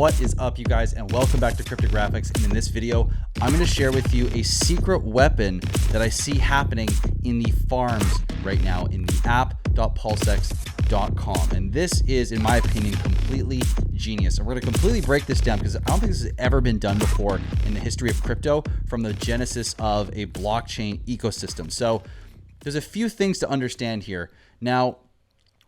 What is up, you guys, and welcome back to Cryptographics. And in this video, I'm going to share with you a secret weapon that I see happening in the farms right now in the app.pulsex.com. And this is, in my opinion, completely genius. And we're going to completely break this down because I don't think this has ever been done before in the history of crypto from the genesis of a blockchain ecosystem. So there's a few things to understand here. Now,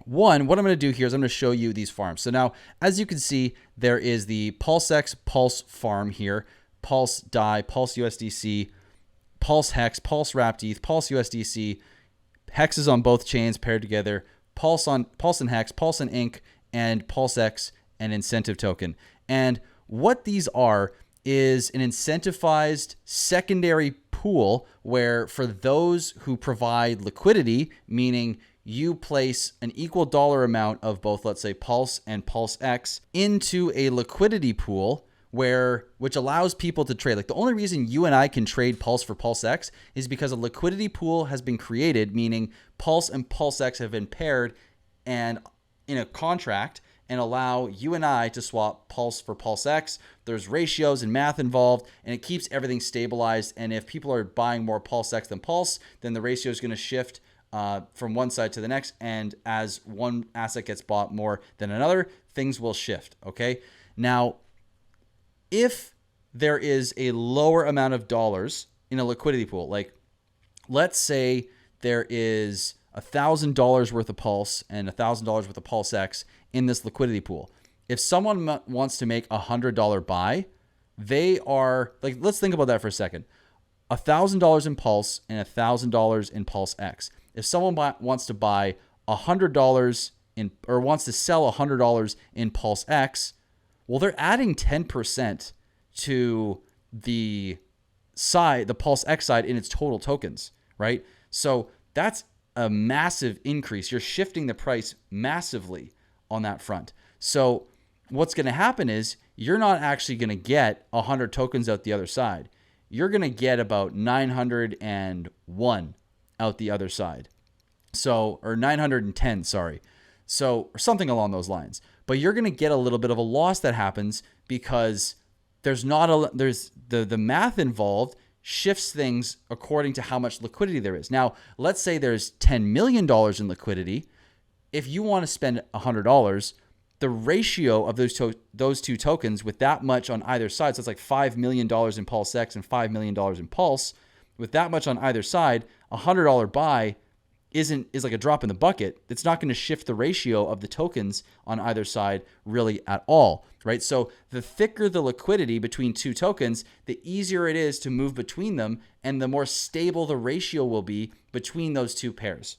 one, what I'm going to do here is I'm going to show you these farms. So now, as you can see, there is the Pulsex Pulse farm here, Pulse DAI, Pulse USDC, Pulse Hex, Pulse Wrapped ETH, Pulse USDC, hexes on both chains paired together, Pulse and Hex, Pulse and Ink, and Pulsex and incentive token. And what these are is an incentivized secondary pool where for those who provide liquidity, meaning you place an equal dollar amount of both, let's say, Pulse and PulseX into a liquidity pool which allows people to trade. Like, the only reason you and I can trade Pulse for PulseX is because a liquidity pool has been created, meaning Pulse and PulseX have been paired and in a contract and allow you and I to swap Pulse for PulseX. There's ratios and math involved, and it keeps everything stabilized. And if people are buying more PulseX than Pulse, then the ratio is going to shift from one side to the next, and as one asset gets bought more than another, things will shift, okay? Now, if there is a lower amount of dollars in a liquidity pool, like let's say there is $1,000 worth of Pulse and $1,000 worth of PulseX in this liquidity pool. If someone wants to make a $100 buy, they are, like, let's think about that for a second. $1,000 in Pulse and $1,000 in PulseX. If someone wants to buy $100 or wants to sell $100 in PulseX, well, they're adding 10% to the PulseX side in its total tokens, right? So that's a massive increase. You're shifting the price massively on that front. So what's going to happen is you're not actually going to get 100 tokens out the other side. You're going to get about 901 out the other side. So, or 910, sorry. So, or something along those lines. But you're going to get a little bit of a loss that happens because there's the math involved shifts things according to how much liquidity there is. Now, let's say there's $10 million in liquidity. If you want to spend $100, the ratio of those two tokens with that much on either side, so it's like $5 million in PulseX and $5 million in Pulse, with that much on either side, a $100 buy is like a drop in the bucket. It's not going to shift the ratio of the tokens on either side really at all, right? So the thicker the liquidity between two tokens, the easier it is to move between them, and the more stable the ratio will be between those two pairs,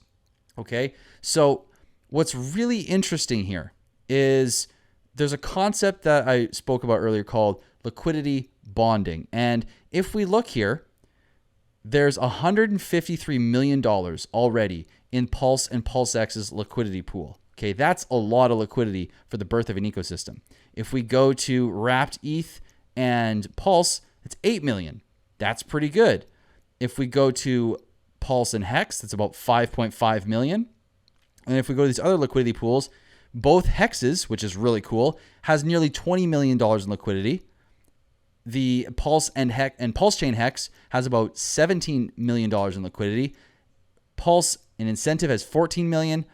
okay? So what's really interesting here is there's a concept that I spoke about earlier called liquidity bonding. And if we look here, there's $153 million already in Pulse and PulseX's liquidity pool. Okay, that's a lot of liquidity for the birth of an ecosystem. If we go to Wrapped ETH and Pulse, it's $8 million. That's pretty good. If we go to Pulse and Hex, that's about $5.5 million. And if we go to these other liquidity pools, both Hexes, which is really cool, has nearly $20 million in liquidity. The Pulse and Pulsechain Hex has about $17 million in liquidity. Pulse and Incentive has $14 million,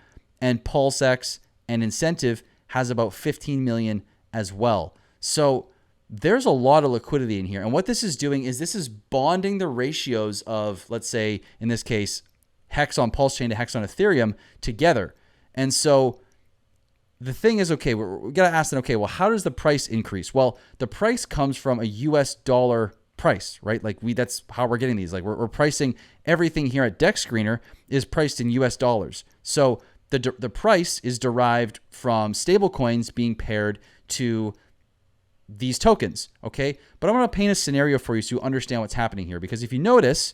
and PulseX and Incentive has about $15 million as well. So there's a lot of liquidity in here. And what this is doing is this is bonding the ratios of, let's say, in this case, Hex on Pulsechain to Hex on Ethereum together. And so the thing is, okay, we got to ask them, okay, well, how does the price increase? Well, the price comes from a US dollar price, right? Like that's how we're getting these. Like we're pricing everything here at Dex Screener is priced in US dollars. So the price is derived from stable coins being paired to these tokens, okay? But I'm going to paint a scenario for you so you understand what's happening here. Because if you notice,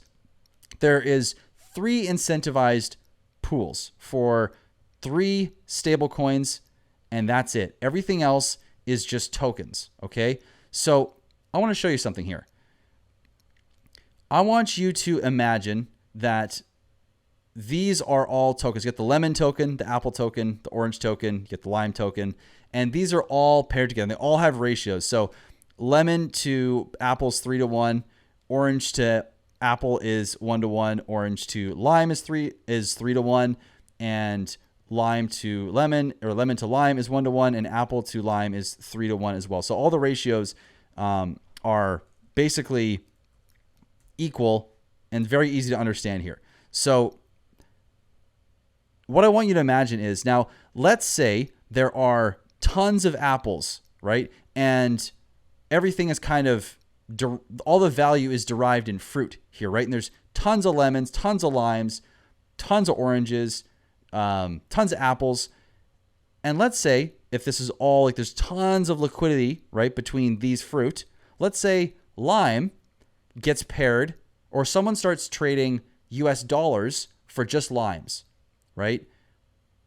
there is 3 incentivized pools for 3 stable coins, and that's it. Everything else is just tokens, okay? So I want to show you something here. I want you to imagine that these are all tokens. You get the lemon token, the apple token, the orange token, you get the lime token, And these are all paired together. They all have ratios. So lemon to apple is 3-1. Orange to apple is 1-1. Orange to lime is 3-1. And lime to lemon, or lemon to lime, is 1-1. And apple to lime is 3-1 as well. So all the ratios are basically equal and very easy to understand here. So what I want you to imagine is, now let's say there are tons of apples, right? And everything is kind of, all the value is derived in fruit here, right? And there's tons of lemons, tons of limes, tons of oranges, tons of apples. And let's say if this is all, like, there's tons of liquidity, right, between these fruit. Let's say lime gets paired, or someone starts trading US dollars for just limes, right?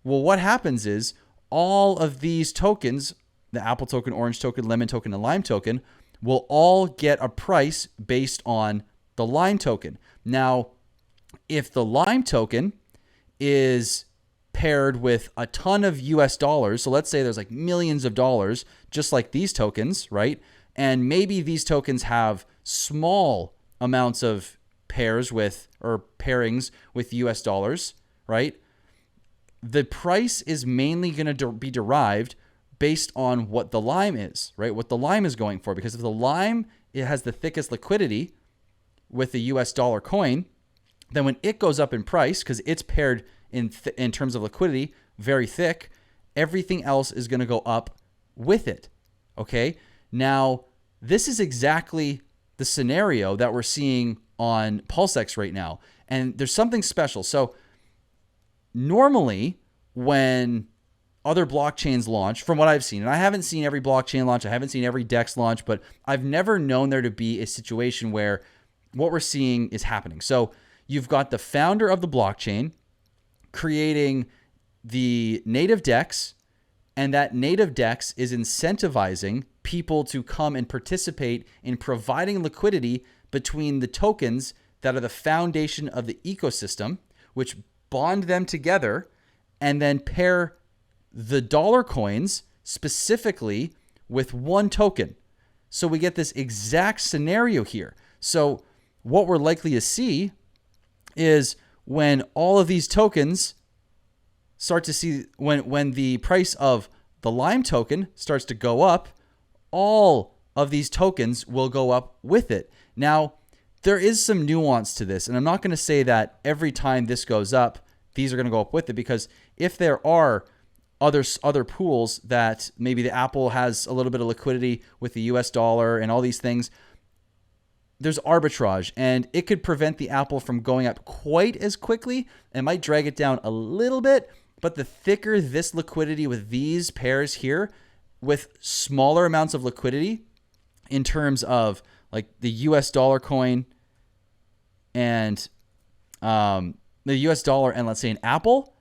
Well, what happens is all of these tokens, the apple token, orange token, lemon token, and lime token, will all get a price based on the lime token. Now, if the lime token is paired with a ton of US dollars, so let's say there's like millions of dollars, just like these tokens, right? And maybe these tokens have small amounts of pairs with, or pairings with US dollars, right? The price is mainly going to be derived based on what the lime is, right? What the lime is going for. Because if the lime, it has the thickest liquidity with the US dollar coin, then when it goes up in price, because it's paired in terms of liquidity, very thick, everything else is going to go up with it, okay? Now, this is exactly the scenario that we're seeing on Pulsex right now. And there's something special. So normally when other blockchains launch, from what I've seen, and I haven't seen every blockchain launch, I haven't seen every DEX launch, but I've never known there to be a situation where what we're seeing is happening. So you've got the founder of the blockchain creating the native DEX, and that native DEX is incentivizing people to come and participate in providing liquidity between the tokens that are the foundation of the ecosystem, which bond them together and then pair the dollar coins specifically with one token. So we get this exact scenario here. So what we're likely to see is when all of these tokens start to see, when the price of the lime token starts to go up, all of these tokens will go up with it. Now, there is some nuance to this, and I'm not going to say that every time this goes up, these are going to go up with it, because if there are other pools that maybe the Apple has a little bit of liquidity with the US dollar and all these things, there's arbitrage, and it could prevent the Apple from going up quite as quickly. It might drag it down a little bit, but the thicker this liquidity with these pairs here, with smaller amounts of liquidity in terms of like the US dollar coin and the US dollar and let's say an Apple,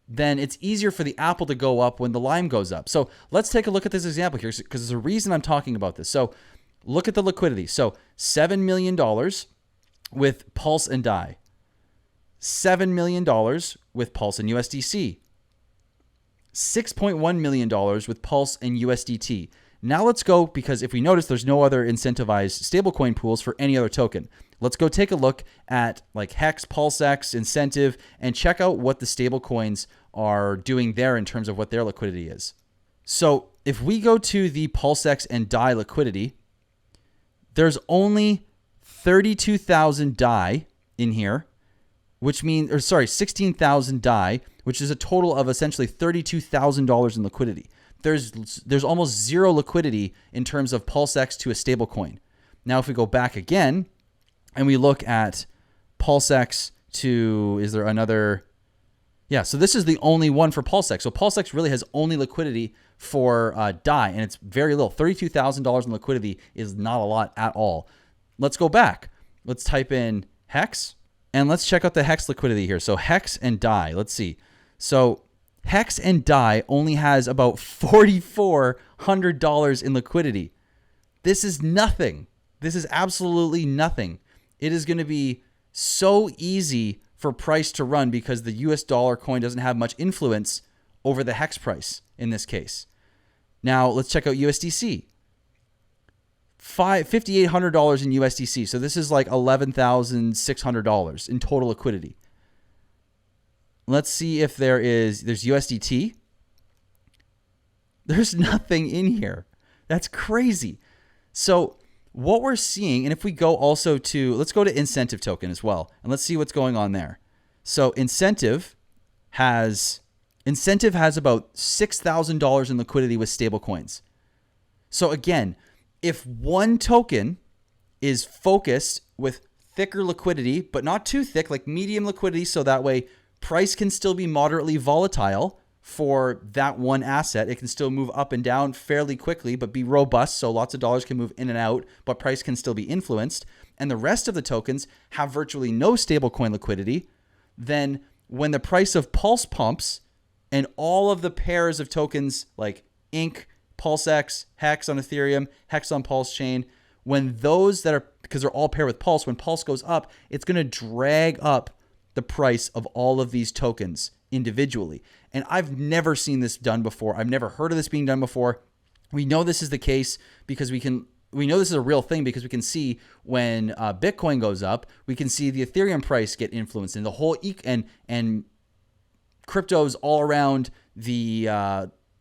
then it's easier for the Apple to go up when the lime goes up. So let's take a look at this example here, because there's a reason I'm talking about this. So look at the liquidity. So $7 million with Pulse and DAI. $7 million with Pulse and USDC. $6.1 million with Pulse and USDT. Now let's go, because if we notice, there's no other incentivized stablecoin pools for any other token. Let's go take a look at like Hex, PulseX, Incentive, and check out what the stablecoins are doing there in terms of what their liquidity is. So if we go to the PulseX and DAI liquidity, there's only 32,000 DAI in here, which means, 16,000 DAI, which is a total of essentially $32,000 in liquidity. There's almost zero liquidity in terms of PulseX to a stablecoin. Now, if we go back again and we look at PulseX to, is there another? Yeah, so this is the only one for PulseX. So PulseX really has only liquidity for DAI, and it's very little. $32,000 in liquidity is not a lot at all. Let's go back. Let's type in Hex, and let's check out the Hex liquidity here. So Hex and DAI, let's see. So Hex and DAI only has about $4,400 in liquidity. This is nothing. This is absolutely nothing. It is going to be so easy for price to run because the US dollar coin doesn't have much influence over the Hex price in this case. Now let's check out USDC. $5,800 in USDC. So this is like $11,600 in total liquidity. Let's see if there's USDT. There's nothing in here. That's crazy. So what we're seeing, and if we go also to, let's go to incentive token as well, and let's see what's going on there. So incentive has about $6,000 in liquidity with stable coins. So again, if one token is focused with thicker liquidity, but not too thick, like medium liquidity, so that way price can still be moderately volatile for that one asset. It can still move up and down fairly quickly, but be robust. So lots of dollars can move in and out, but price can still be influenced. And the rest of the tokens have virtually no stablecoin liquidity. Then when the price of Pulse pumps and all of the pairs of tokens like Inc., PulseX, Hex on Ethereum, Hex on Pulsechain, when those that are, because they're all paired with Pulse, when Pulse goes up, it's going to drag up the price of all of these tokens individually. And I've never seen this done before. I've never heard of this being done before. We know this is the case because we know this is a real thing because we can see when Bitcoin goes up, we can see the Ethereum price get influenced, and the whole and cryptos all around the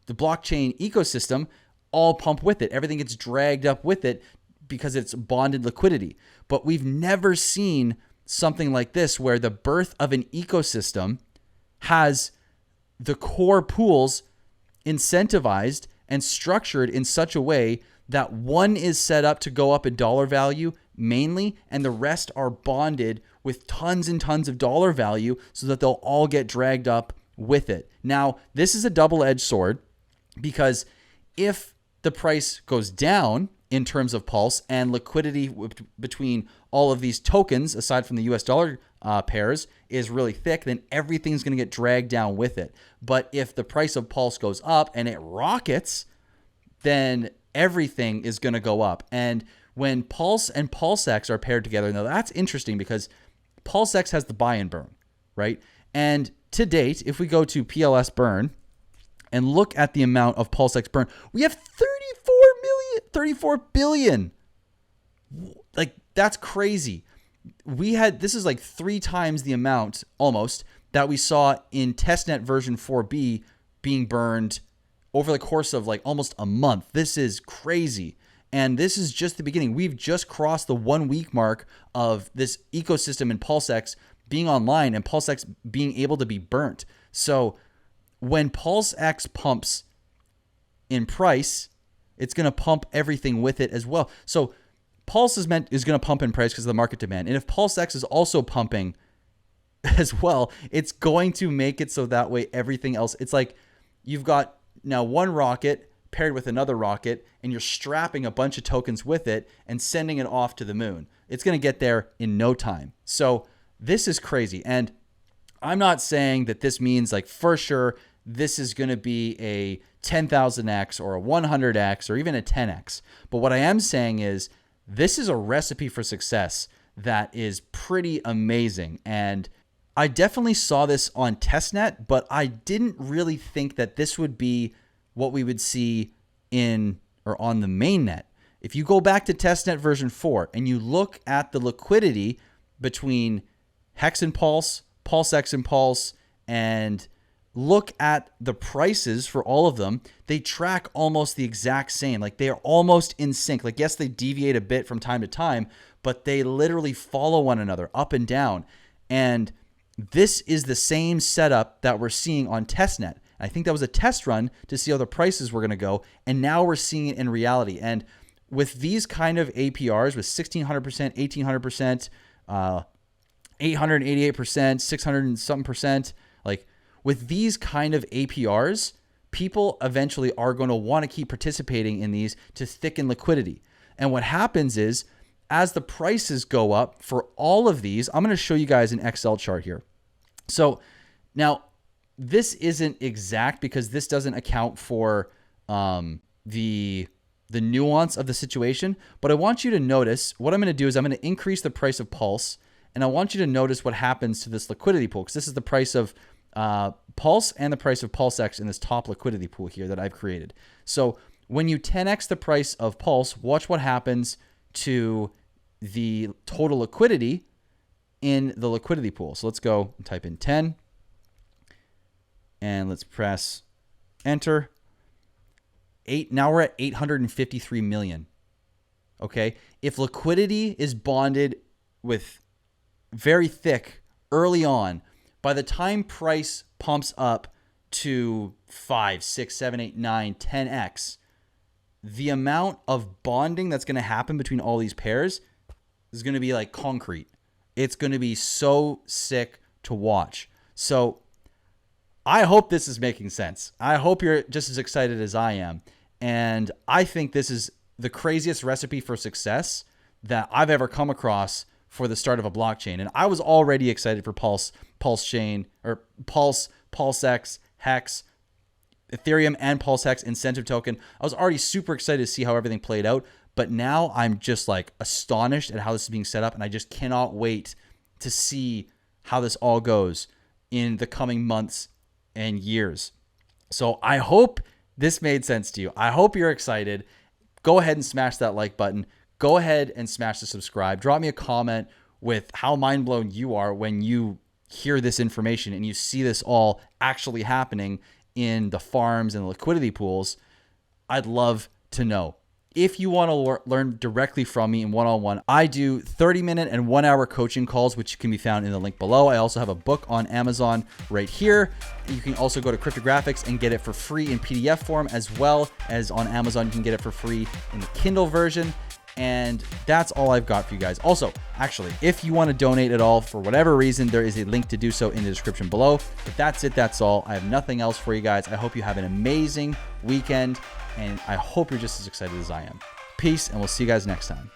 blockchain ecosystem all pump with it. Everything gets dragged up with it because it's bonded liquidity. But we've never seen something like this where the birth of an ecosystem has the core pools incentivized and structured in such a way that one is set up to go up in dollar value mainly, and the rest are bonded with tons and tons of dollar value so that they'll all get dragged up with it. Now, this is a double-edged sword because if the price goes down in terms of Pulse and liquidity between all of these tokens, aside from the US dollar pairs, is really thick, then everything's going to get dragged down with it. But if the price of Pulse goes up and it rockets, then everything is going to go up. And when Pulse and PulseX are paired together, now that's interesting because PulseX has the buy and burn, right? And to date, if we go to PLS burn and look at the amount of PulseX burn, we have 34 billion. Like, that's crazy. This is like 3 times the amount almost that we saw in testnet version 4B being burned over the course of like almost a month. This is crazy. And this is just the beginning. We've just crossed the 1 week mark of this ecosystem in PulseX being online and PulseX being able to be burnt. So when PulseX pumps in price, it's going to pump everything with it as well. So Pulse is going to pump in price because of the market demand. And if PulseX is also pumping as well, it's going to make it so that way everything else, it's like you've got now one rocket paired with another rocket, and you're strapping a bunch of tokens with it and sending it off to the moon. It's going to get there in no time. So this is crazy. And I'm not saying that this means like for sure this is going to be a 10,000x or a 100x or even a 10x. But what I am saying is this is a recipe for success that is pretty amazing. And I definitely saw this on testnet, but I didn't really think that this would be what we would see in or on the mainnet. If you go back to testnet version 4 and you look at the liquidity between Hex and Pulse, PulseX and Pulse, and look at the prices for all of them, they track almost the exact same. Like, they are almost in sync. Like, yes, they deviate a bit from time to time, but they literally follow one another up and down. And this is the same setup that we're seeing on testnet. I think that was a test run to see how the prices were going to go, and now we're seeing it in reality. And with these kind of APRs, with 1,600%, 1,800%, 888%, 600 and something percent, like with these kind of APRs, people eventually are going to want to keep participating in these to thicken liquidity. And what happens is, as the prices go up for all of these, I'm going to show you guys an Excel chart here. So now, this isn't exact because this doesn't account for the nuance of the situation. But I want you to notice, what I'm going to do is I'm going to increase the price of Pulse, and I want you to notice what happens to this liquidity pool, because this is the price of Pulse and the price of PulseX in this top liquidity pool here that I've created. So When you 10x the price of Pulse, watch what happens to the total liquidity in the liquidity pool. So let's go and type in 10 and let's press enter. Now we're at 853 million. Okay. If liquidity is bonded with very thick early on, by the time price pumps up to 5, 6, 7, 8, 9, 10x, the amount of bonding that's going to happen between all these pairs is going to be like concrete. It's going to be so sick to watch. So I hope this is making sense. I hope you're just as excited as I am. And I think this is the craziest recipe for success that I've ever come across for the start of a blockchain. And I was already excited for Pulsechain, or Pulse, PulseX, Hex, Ethereum, and PulseX incentive token. I was already super excited to see how everything played out. But now I'm just like astonished at how this is being set up. And I just cannot wait to see how this all goes in the coming months and years. So I hope this made sense to you. I hope you're excited. Go ahead and smash that like button. Go ahead and smash the subscribe. Drop me a comment with how mind blown you are when you hear this information and you see this all actually happening in the farms and the liquidity pools. I'd love to know. If you want to learn directly from me in one-on-one, I do 30-minute and 1-hour coaching calls, which can be found in the link below. I also have a book on Amazon right here. You can also go to Cryptographics and get it for free in PDF form, as well as on Amazon. You can get it for free in the Kindle version. And that's all I've got for you guys. Also, actually, if you want to donate at all for whatever reason, there is a link to do so in the description below. But that's it. That's all. I have nothing else for you guys. I hope you have an amazing weekend, and I hope you're just as excited as I am. Peace, and we'll see you guys next time.